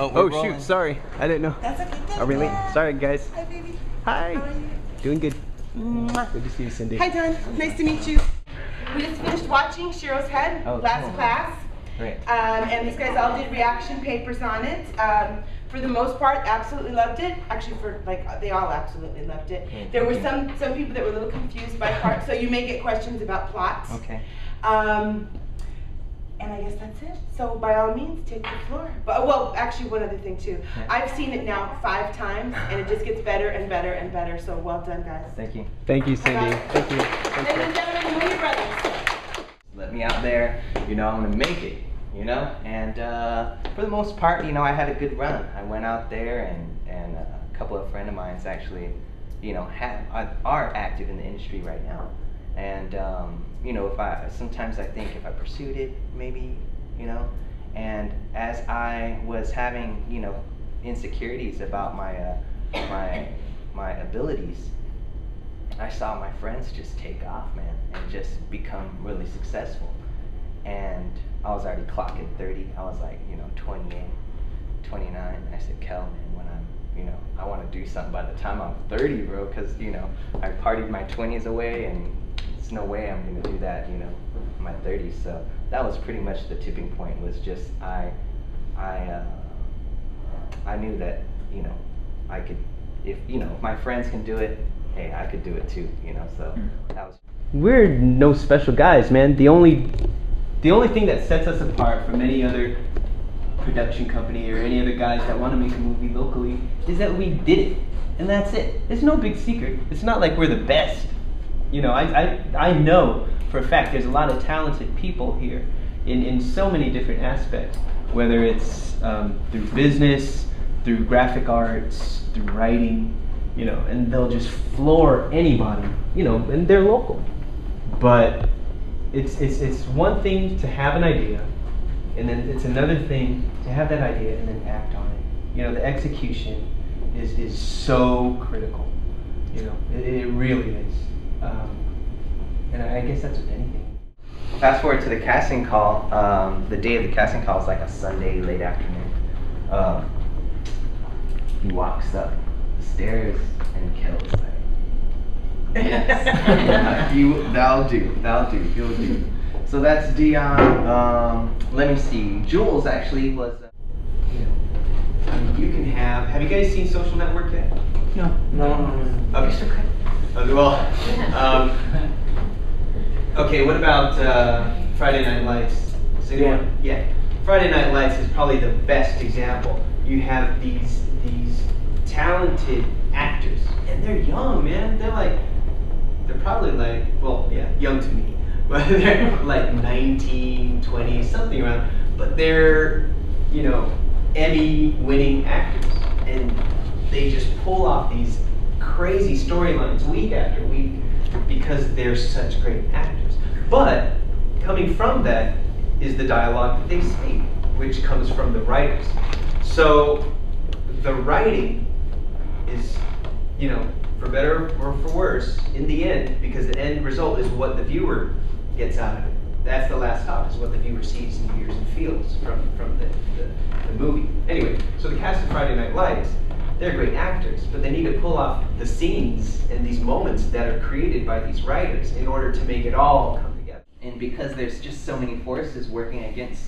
Oh, oh rolling. shoot, sorry. I didn't know. That's okay. Are we late? Sorry, guys. Hi, baby. Hi. How are you? Doing good. Mwah. Good to see you, Cindy. Hi, Don. Nice to meet you. We just finished watching Shiro's Head, Oh, last cool. class. Great. And these guys all did reaction papers on it. For the most part, absolutely loved it. Actually, they all absolutely loved it. Okay, There were thank some people that were a little confused by parts, so you may get questions about plots. Okay. And I guess that's it. So by all means, take the floor. But well, actually, one other thing too. Yeah. I've seen it now 5 times, and it just gets better and better and better. So well done, guys. Thank you. Thank you, Cindy. Bye-bye. Thank you. Ladies and gentlemen, the Mooney Brothers. Let me out there, you know, I'm gonna make it, you know? And for the most part, you know, I had a good run. I went out there and a couple of friends of mine actually, you know, are active in the industry right now. And, you know, sometimes I think if I pursued it, maybe, you know, and as I was having, you know, insecurities about my abilities, I saw my friends just take off, man, and just become really successful. And I was already clocking 30. I was like, you know, 28, 29. I said, Kel, man, when I'm, you know, I want to do something by the time I'm 30, bro, because, you know, I partied my 20s away, and there's no way I'm going to do that, you know, in my 30s. So that was pretty much the tipping point, was just I knew that, you know, I could, if, you know, if my friends can do it, hey, I could do it too, you know, so that was. We're no special guys, man. The only thing that sets us apart from any other production company or any other guys that want to make a movie locally is that we did it, and that's it. It's no big secret. It's not like we're the best. You know, I know for a fact there's a lot of talented people here in so many different aspects, whether it's through business, through graphic arts, through writing, you know, and they'll just floor anybody, you know, and they're local. But it's one thing to have an idea, and then it's another thing to have that idea and then act on it. You know, the execution is so critical. You know, it really is. And I guess that's with anything. Fast forward to the casting call. The day of the casting call is like a Sunday late afternoon. He walks up the stairs and Kel's like, yes, that'll do, he'll do. So that's Dion. Let me see. Jules actually was. I mean, you can have you guys seen Social Network yet? No. Okay. Well, okay, what about Friday Night Lights? Yeah. Friday Night Lights is probably the best example. You have these talented actors, and they're young, man. They're probably like, well, yeah, young to me, but they're like 19, 20, something around. But they're, you know, Emmy-winning actors, and they just pull off these crazy storylines week after week because they're such great actors. But coming from that is the dialogue that they speak, which comes from the writers. So the writing is, you know, for better or for worse, in the end, because the end result is what the viewer gets out of it. That's the last stop, is what the viewer sees and hears and feels from the movie. Anyway, so the cast of Friday Night Lights, they're great actors, but they need to pull off the scenes and these moments that are created by these writers in order to make it all come together. And because there's just so many forces working against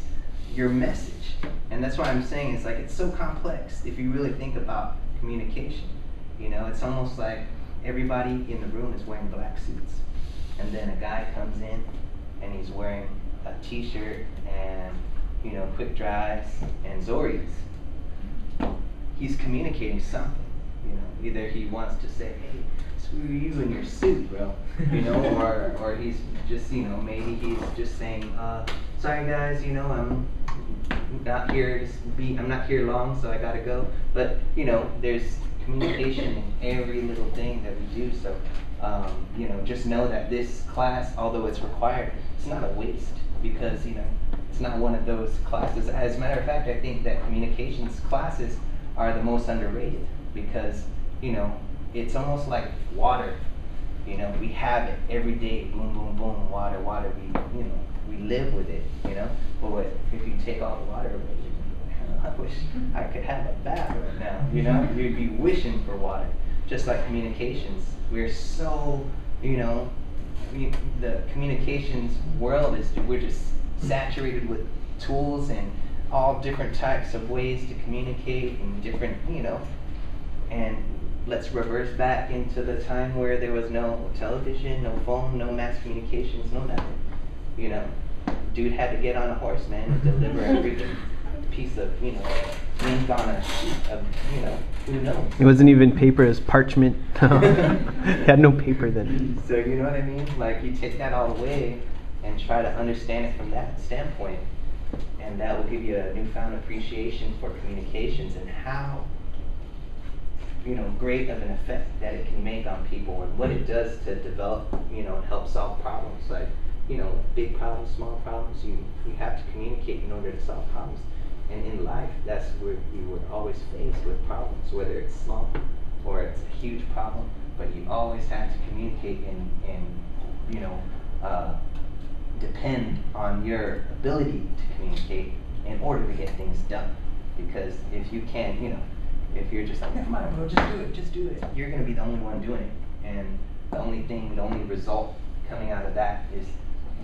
your message. And that's why I'm saying it's like, it's so complex if you really think about communication. You know, it's almost like everybody in the room is wearing black suits. And then a guy comes in and he's wearing a t-shirt and, you know, quick dries and Zorries. He's communicating something, you know. Either he wants to say, hey, screw you in your suit, bro. You know, or he's just, you know, maybe he's just saying, sorry guys, you know, I'm not here long, so I gotta go. But, you know, there's communication in every little thing that we do. So, you know, just know that this class, although it's required, it's not a waste, because, you know, it's not one of those classes. As a matter of fact, I think that communications classes are the most underrated, because, you know, it's almost like water. You know, we have it every day, boom, boom, boom, water, we, you know, we live with it, you know. But if you take all the water away, I wish I could have a bath right now, you know? You'd be wishing for water. Just like communications. We're so, you know, the communications world is, we're just saturated with tools and all different types of ways to communicate and different, you know, and let's reverse back into the time where there was no television, no phone, no mass communications, no nothing, you know. Dude had to get on a horse, man, and deliver every piece of, you know, ink on a sheet of, you know, who knows. It wasn't even paper, it was parchment. Had no paper then. So you know what I mean? Like, you take that all away and try to understand it from that standpoint, and that will give you a newfound appreciation for communications and how, you know, great of an effect that it can make on people and what it does to develop, you know, and help solve problems. Like, you know, big problems, small problems, you have to communicate in order to solve problems. And in life, that's where you were always faced with problems, whether it's small or it's a huge problem, but you always have to communicate and you know, depend on your ability to communicate in order to get things done. Because if you can't, you know, if you're just like, never mind, bro, just do it, you're gonna be the only one doing it. And the only result coming out of that is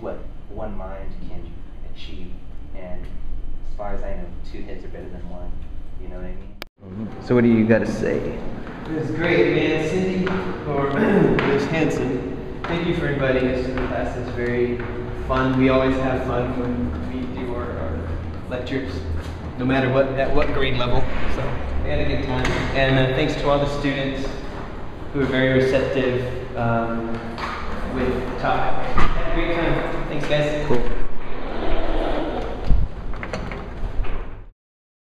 what one mind can achieve. And as far as I know, 2 heads are better than 1. You know what I mean? So what do you got to say? It was great, man. Cindy, or Ms. Hanson, thank you for inviting us to the class. It's very fun. We always have fun when we do our lectures, no matter at what grade level. So we had a good time. And thanks to all the students who were very receptive with the topic. Had a great time. Thanks, guys. Cool.